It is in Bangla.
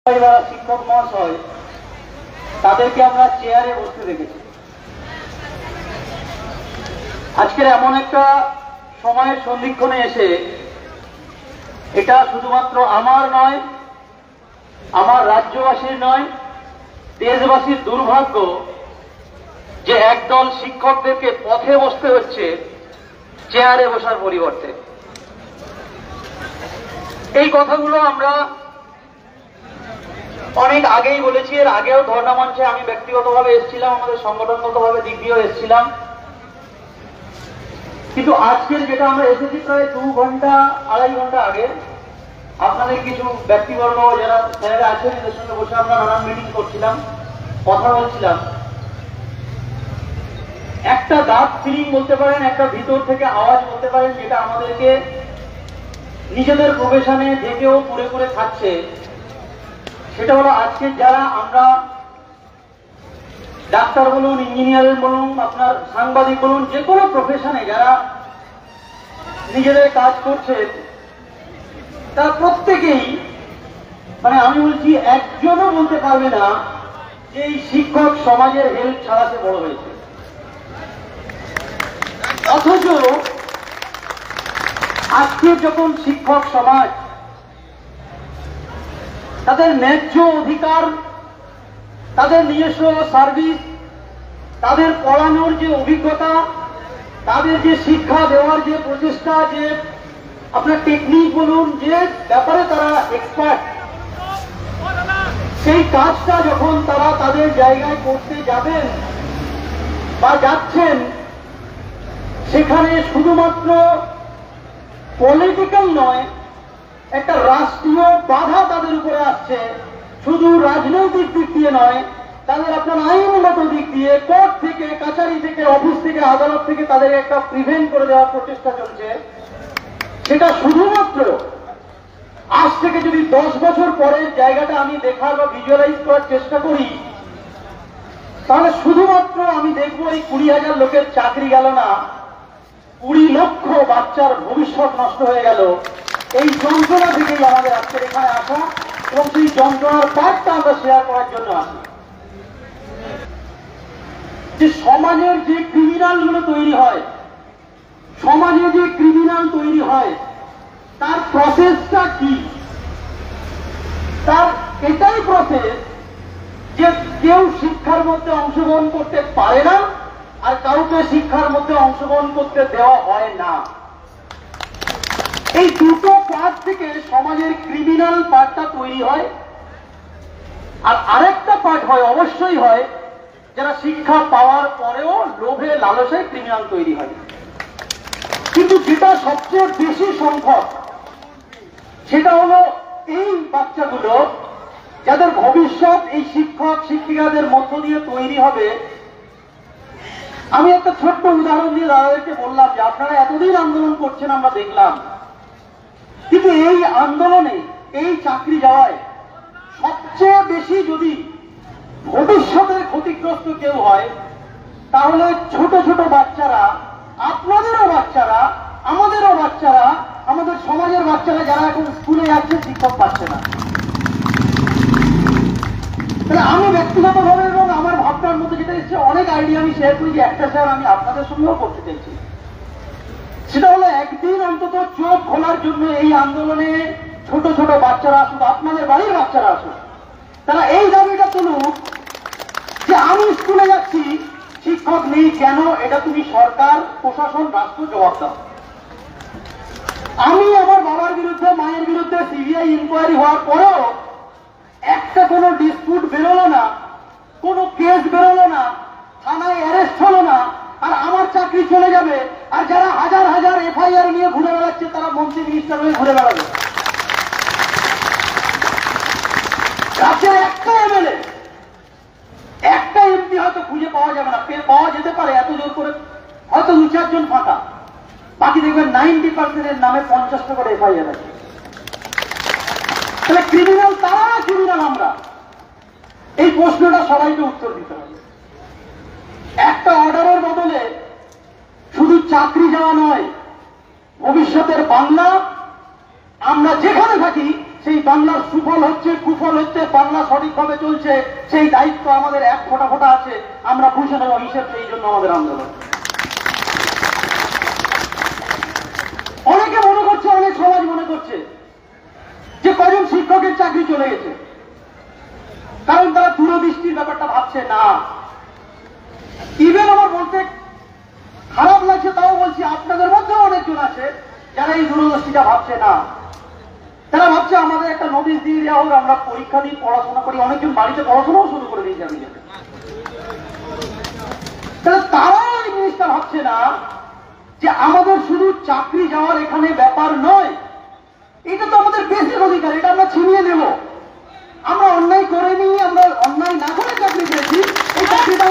শিক্ষক মহাশয় তাদেরকে আমরা চেয়ারে বসতে দেখেছি। আজকের এমন একটা সময়ের সন্ধিক্ষণে এসে এটা শুধুমাত্র আমার নয়, আমার রাজ্যবাসীর নয়, দেশবাসীর দুর্ভাগ্য যে একদল শিক্ষকদেরকে পথে বসতে হচ্ছে চেয়ারে বসার পরিবর্তে। এই কথাগুলো আমরা অনেক আগেই বলেছি, এর আগেও ধর্ণা মঞ্চে আমি ব্যক্তিগতভাবে এসেছিলাম, আমাদের সংগঠনগতভাবে দিক দিয়েও এসেছিলাম। কিন্তু আজকের যেটা আমরা এসেছি প্রায় 2 ঘন্টা 2.5 ঘন্টা আগে, আপনাদের কিছু ব্যক্তিবর্গ যারা স্যারেরা আছেন এদের সঙ্গে বসে আমরা নানান মিটিং করছিলাম, কথা বলছিলাম। একটা গাট ফিলিং বলতে পারেন, একটা ভিতর থেকে আওয়াজ বলতে পারেন, যেটা আমাদেরকে নিজেদের প্রফেশনে যে কেউ পুরে পুরে খাচ্ছে। সেটা হলো আজকে যারা আমরা ডাক্তার বলুন, ইঞ্জিনিয়ার বলুন, আপনার সাংবাদিক বলুন, যে কোনো প্রফেশনে যারা নিজেদের কাজ করছে তারা প্রত্যেকেই, মানে আমি বলছি একজনও বলতে পারবে না যে এই শিক্ষক সমাজের হেল্প ছাড়া সে বড় হয়েছে। অথচ আজকে যখন শিক্ষক সমাজ তাদের ন্যায্য অধিকার, তাদের নিজস্ব সার্ভিস, তাদের পড়ানোর যে অভিজ্ঞতা, তাদের যে শিক্ষা দেওয়ার যে প্রচেষ্টা, যে আপনার টেকনিক বলুন, যে ব্যাপারে তারা এক্সপার্ট, সেই কাজটা যখন তারা তাদের জায়গায় করতে যাবেন বা যাচ্ছেন, সেখানে শুধুমাত্র পলিটিক্যাল নয়, একটা রাষ্ট্রীয় বাধা তাদের উপরে আসছে। শুধু রাজনৈতিক দিক দিয়ে নয়, তাদের আপনার আইনগত দিক দিয়ে কোর্ট থেকে, কাছারি থেকে, অফিস থেকে, আদালত থেকে তাদের একটা প্রিভেন্ট করে দেওয়ার প্রচেষ্টা চলছে। সেটা শুধুমাত্র আজ থেকে যদি 10 বছর পরের জায়গাটা আমি দেখার বা ভিজুয়ালাইজ করার চেষ্টা করি, তাহলে শুধুমাত্র আমি দেখবো এই 20,000 লোকের চাকরি গেল না, 20 লক্ষ বাচ্চার ভবিষ্যৎ নষ্ট হয়ে গেল। এই যন্ত্রণা থেকেই আমাদের আজকের এখানে আসা, এবং সেই যন্ত্রণার পাঠটা আমরা শেয়ার করার জন্য আসি। যে সমাজের যে ক্রিমিনাল গুলো তৈরি হয়, সমাজে যে ক্রিমিনাল তৈরি হয়, তার প্রসেসটা কি? তার এটাই প্রসেস যে কেউ শিক্ষার মধ্যে অংশগ্রহণ করতে পারে না, আর কাউকে শিক্ষার মধ্যে অংশগ্রহণ করতে দেওয়া হয় না। এই দুটো পার্ট থেকে সমাজের ক্রিমিনাল পার্টটা তৈরি হয়। আর আরেকটা পার্ট হয়, অবশ্যই হয়, যারা শিক্ষা পাওয়ার পরেও লোভে লালসায় ক্রিমিনাল তৈরি হয়। কিন্তু যেটা সবচেয়ে বেশি সংখ্যক, সেটা হলো এই বাচ্চাগুলো যাদের ভবিষ্যৎ এই শিক্ষক শিক্ষিকাদের মধ্য দিয়ে তৈরি হবে। আমি একটা ছোট্ট উদাহরণ দিয়ে দাদাদেরকে বললাম যে আপনারা এতদিন আন্দোলন করছেন, আমরা দেখলাম, কিন্তু এই আন্দোলনে, এই চাকরি যাওয়ায় সবচেয়ে বেশি যদি ভবিষ্যতের ক্ষতিগ্রস্ত কেউ হয়, তাহলে ছোট ছোট বাচ্চারা, আপনাদেরও বাচ্চারা, আমাদেরও বাচ্চারা, আমাদের সমাজের বাচ্চারা যারা এখন স্কুলে যাচ্ছে, শিক্ষক পাচ্ছে না। তাহলে আমি ব্যক্তিগতভাবে এবং আমার ভাবনার মধ্যে যেটা এসেছে, অনেক আইডিয়া আমি শেয়ার করি, যে একটা শেয়ার আমি আপনাদের সঙ্গেও করতে চাইছি। সেটা হলো একদিন অন্তত চোখ খোলার জন্য এই আন্দোলনে ছোট ছোট বাচ্চারা আসুক, আপনাদের বাড়ির বাচ্চারা আসুক, তারা এই দাবিটা তুলুক যে আমি স্কুলে যাচ্ছি, শিক্ষক নেই কেন, এটা তুমি সরকার, প্রশাসন, রাষ্ট্র জবাব দাও। আমি আমার বাবার বিরুদ্ধে, মায়ের বিরুদ্ধে সিবিআই ইনকোয়ারি হওয়ার পরেও একটা কোনো ডিসপিউট বেরোলো না, কোনো কেস বেরোলো না, থানায় অ্যারেস্ট হলো না, আর আমার চাকরি চলে যাবে। আর যারা হাজার হাজার এফআইআর নিয়ে ঘুরে বেড়াচ্ছে, তারা মন্ত্রী মিনিস্টার হয়ে ঘুরে বেড়াবে। রাজ্যের একটা এমএলএ, একটা এমপি হয়তো খুঁজে পাওয়া যাবে না, পাওয়া যেতে পারে এত জোর করে, হয়তো 2-4 জন ফাঁকা, বাকি দেখবেন 90% এর নামে 50টা করে এফআইআর আছে। তাহলে ক্রিমিনাল তারা না ক্রিমিনাল আমরা? এই প্রশ্নটা সবাইকে উত্তর দিতে হবে। একটা অর্ডারের বদলে শুধু চাকরি যাওয়া নয়, ভবিষ্যতের বাংলা, আমরা যেখানে থাকি সেই বাংলার সুফল হচ্ছে, কুফল হচ্ছে, বাংলা সঠিকভাবে চলছে সেই দায়িত্ব আমাদের এক ফোঁটা ফোঁটা আছে, আমরা বুঝে নেব হিসেব, সেই জন্য আমাদের আন্দোলন। অনেকে মনে করছে, অনেক সমাজ মনে করছে যে কজন শিক্ষকের চাকরি চলে গেছে, কারণ তারা দূরদৃষ্টির ব্যাপারটা ভাবছে না। ইভেন আমার বলতে খারাপ লাগছে, তাও বলছি আপনাদের মধ্যেও অনেকজন আছে যারা এই দূরদৃষ্টিটা ভাবছে না। তারা ভাবছে আমাদের একটা নোটিশ দিয়ে দেওয়া হোক, আমরা পরীক্ষা দিই, পড়াশোনা করি। অনেকজন বাড়িতে পড়াশোনাও শুরু করে দিয়েছে আমি জানি। তাহলে তারাও এই জিনিসটা ভাবছে না যে আমাদের শুধু চাকরি যাওয়ার এখানে ব্যাপার নয়, এটা তো আমাদের বেসিক অধিকার, এটা আমরা ছিনিয়ে নেব। আমরা অন্যায় করিনি, আমরা অন্যায় না করে চাকরি পেয়েছি, এই চাকরিটা